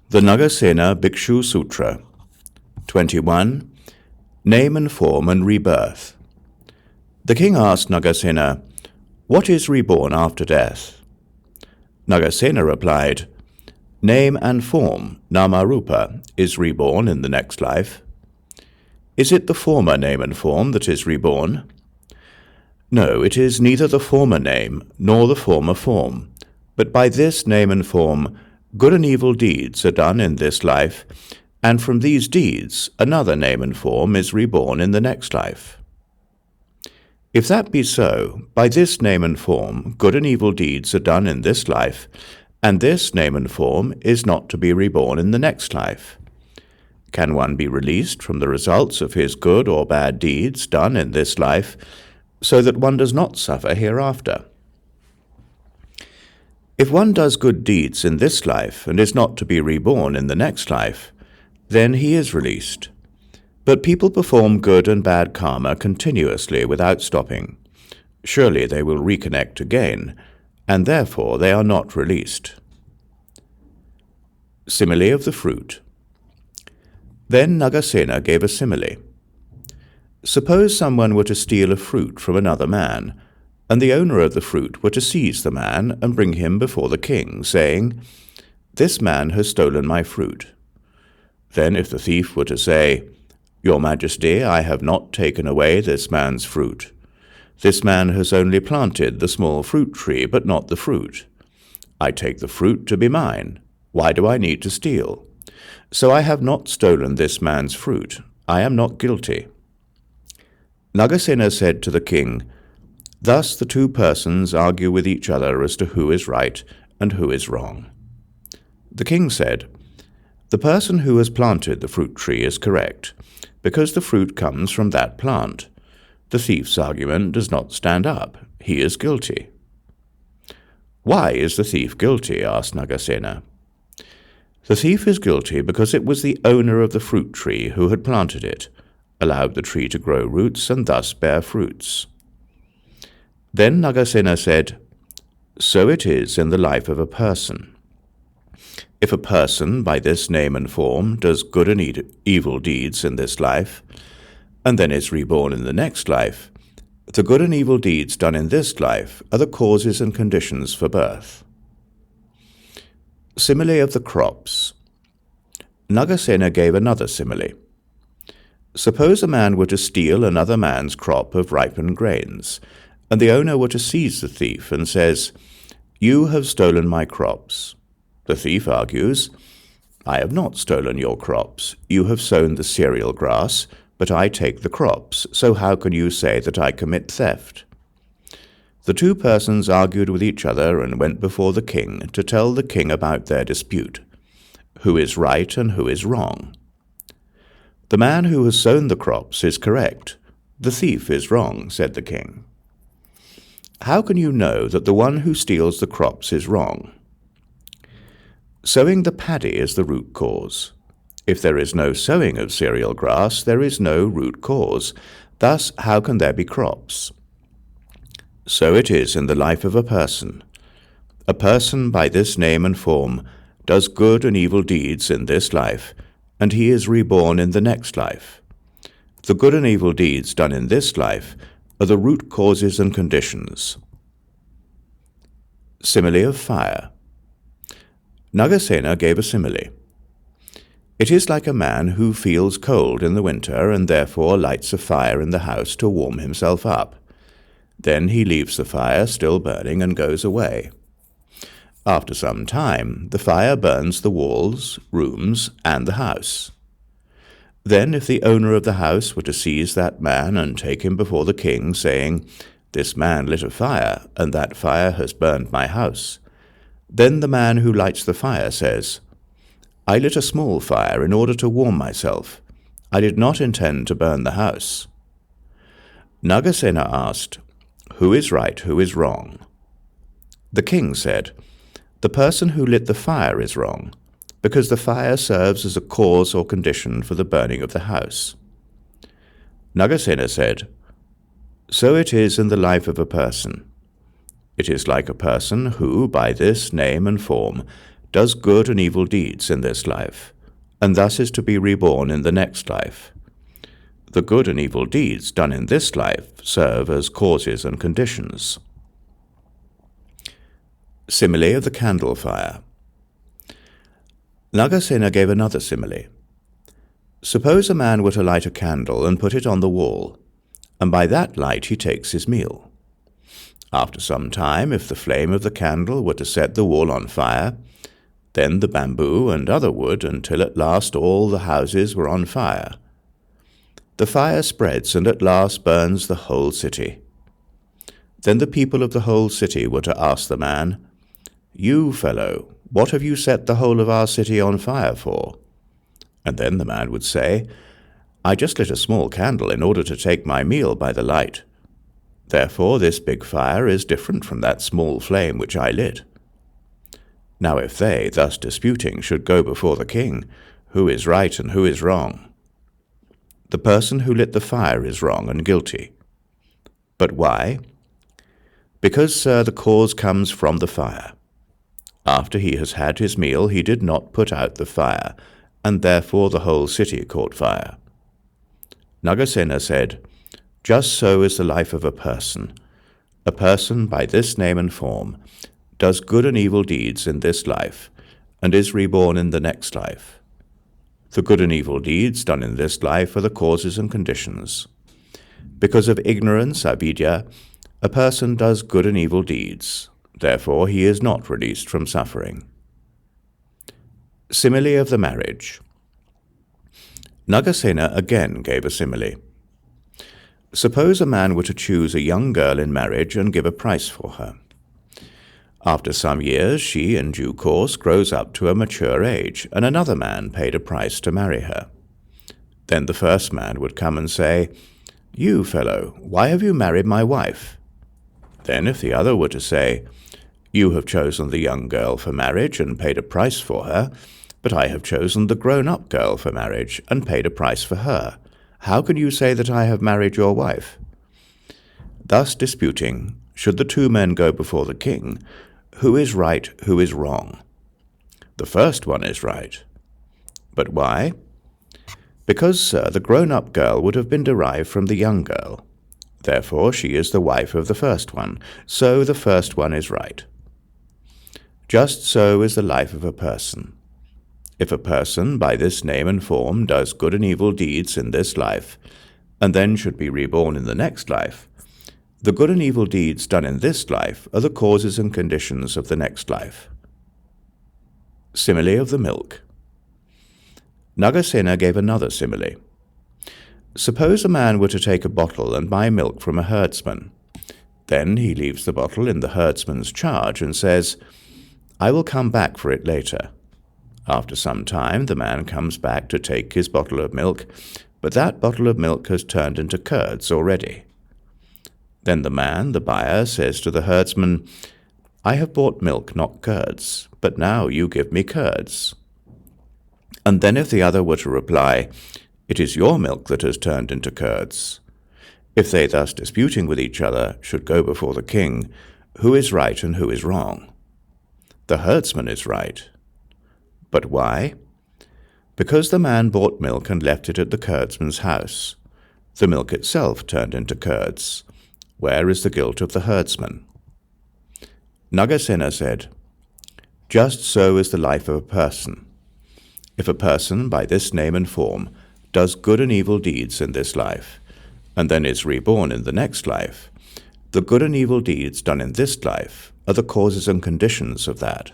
The Nagasena Bhikshu Sutra. 21. Name and Form and Rebirth. The king asked Nagasena, "What is reborn after death?" Nagasena replied, "Name and form, Namarupa, is reborn in the next life." "Is it the former name and form that is reborn?" "No, it is neither the former name nor the former form, but by this name and form good and evil deeds are done in this life, and from these deeds another name and form is reborn in the next life." "If that be so, by this name and form good and evil deeds are done in this life, and this name and form is not to be reborn in the next life. Can one be released from the results of his good or bad deeds done in this life, so that one does not suffer hereafter?" "If one does good deeds in this life and is not to be reborn in the next life, then he is released. But people perform good and bad karma continuously without stopping. Surely they will reconnect again, and therefore they are not released." Simile of the fruit. Then Nagasena gave a simile. Suppose someone were to steal a fruit from another man, and the owner of the fruit were to seize the man and bring him before the king, saying, "This man has stolen my fruit." Then if the thief were to say, "Your Majesty, I have not taken away this man's fruit. This man has only planted the small fruit tree, but not the fruit. I take the fruit to be mine. Why do I need to steal? So I have not stolen this man's fruit. I am not guilty." Nagasena said to the king, "Thus the two persons argue with each other as to who is right and who is wrong." The king said, "The person who has planted the fruit tree is correct, because the fruit comes from that plant. The thief's argument does not stand up. He is guilty." "Why is the thief guilty?" asked Nagasena. "The thief is guilty because it was the owner of the fruit tree who had planted it, allowed the tree to grow roots and thus bear fruits." Then Nagasena said, "So it is in the life of a person. If a person, by this name and form, does good and evil deeds in this life, and then is reborn in the next life, the good and evil deeds done in this life are the causes and conditions for birth." Simile of the crops. Nagasena gave another simile. Suppose a man were to steal another man's crop of ripened grains, and the owner were to seize the thief and says, "You have stolen my crops." The thief argues, "I have not stolen your crops. You have sown the cereal grass, but I take the crops, so how can you say that I commit theft?" The two persons argued with each other and went before the king to tell the king about their dispute. Who is right and who is wrong? "The man who has sown the crops is correct. The thief is wrong," said the king. "How can you know that the one who steals the crops is wrong?" Sowing the paddy is the root cause. If there is no sowing of cereal grass, there is no root cause. Thus, how can there be crops? So it is in the life of a person. A person, by this name and form, does good and evil deeds in this life, and he is reborn in the next life. The good and evil deeds done in this life are the root causes and conditions. Simile of fire. Nagasena gave a simile. It is like a man who feels cold in the winter and therefore lights a fire in the house to warm himself up. Then he leaves the fire still burning and goes away. After some time, the fire burns the walls, rooms, and the house. Then if the owner of the house were to seize that man and take him before the king, saying, "This man lit a fire, and that fire has burned my house," then the man who lights the fire says, "I lit a small fire in order to warm myself. I did not intend to burn the house." Nagasena asked, "Who is right, who is wrong?" The king said, "The person who lit the fire is wrong, because the fire serves as a cause or condition for the burning of the house." Nagasena said, "So it is in the life of a person. It is like a person who, by this name and form, does good and evil deeds in this life, and thus is to be reborn in the next life. The good and evil deeds done in this life serve as causes and conditions. Simile of the candle fire. Nagasena gave another simile. Suppose a man were to light a candle and put it on the wall, and by that light he takes his meal. After some time, if the flame of the candle were to set the wall on fire, then the bamboo and other wood, until at last all the houses were on fire. The fire spreads and at last burns the whole city. Then the people of the whole city were to ask the man, "You, fellow, what have you set the whole of our city on fire for?" And then the man would say, "I just lit a small candle in order to take my meal by the light. Therefore this big fire is different from that small flame which I lit." Now if they, thus disputing, should go before the king, who is right and who is wrong? The person who lit the fire is wrong and guilty. But why? Because, sir, the cause comes from the fire. After he has had his meal, he did not put out the fire, and therefore the whole city caught fire. Nagasena said, "Just so is the life of a person. A person, by this name and form, does good and evil deeds in this life, and is reborn in the next life. The good and evil deeds done in this life are the causes and conditions. Because of ignorance, avidya, a person does good and evil deeds. Therefore he is not released from suffering." Simile of the marriage. Nagasena again gave a simile. Suppose a man were to choose a young girl in marriage and give a price for her. After some years, she, in due course, grows up to a mature age, and another man paid a price to marry her. Then the first man would come and say, "You, fellow, why have you married my wife?" Then if the other were to say, "You have chosen the young girl for marriage and paid a price for her, but I have chosen the grown-up girl for marriage and paid a price for her. How can you say that I have married your wife?" Thus disputing, should the two men go before the king, who is right, who is wrong? The first one is right. But why? Because, sir, the grown-up girl would have been derived from the young girl. Therefore she is the wife of the first one, so the first one is right. Just so is the life of a person. If a person, by this name and form, does good and evil deeds in this life, and then should be reborn in the next life, the good and evil deeds done in this life are the causes and conditions of the next life. Simile of the milk. Nagasena gave another simile. Suppose a man were to take a bottle and buy milk from a herdsman. Then he leaves the bottle in the herdsman's charge and says, "I will come back for it later." After some time, the man comes back to take his bottle of milk, but that bottle of milk has turned into curds already. Then the man, the buyer, says to the herdsman, "I have bought milk, not curds, but now you give me curds." And then if the other were to reply, "It is your milk that has turned into curds," if they, thus disputing with each other, should go before the king, who is right and who is wrong? The herdsman is right. But why? Because the man bought milk and left it at the herdsman's house. The milk itself turned into curds. Where is the guilt of the herdsman? Nagasena said, "Just so is the life of a person. If a person, by this name and form, does good and evil deeds in this life, and then is reborn in the next life, the good and evil deeds done in this life are the causes and conditions of that.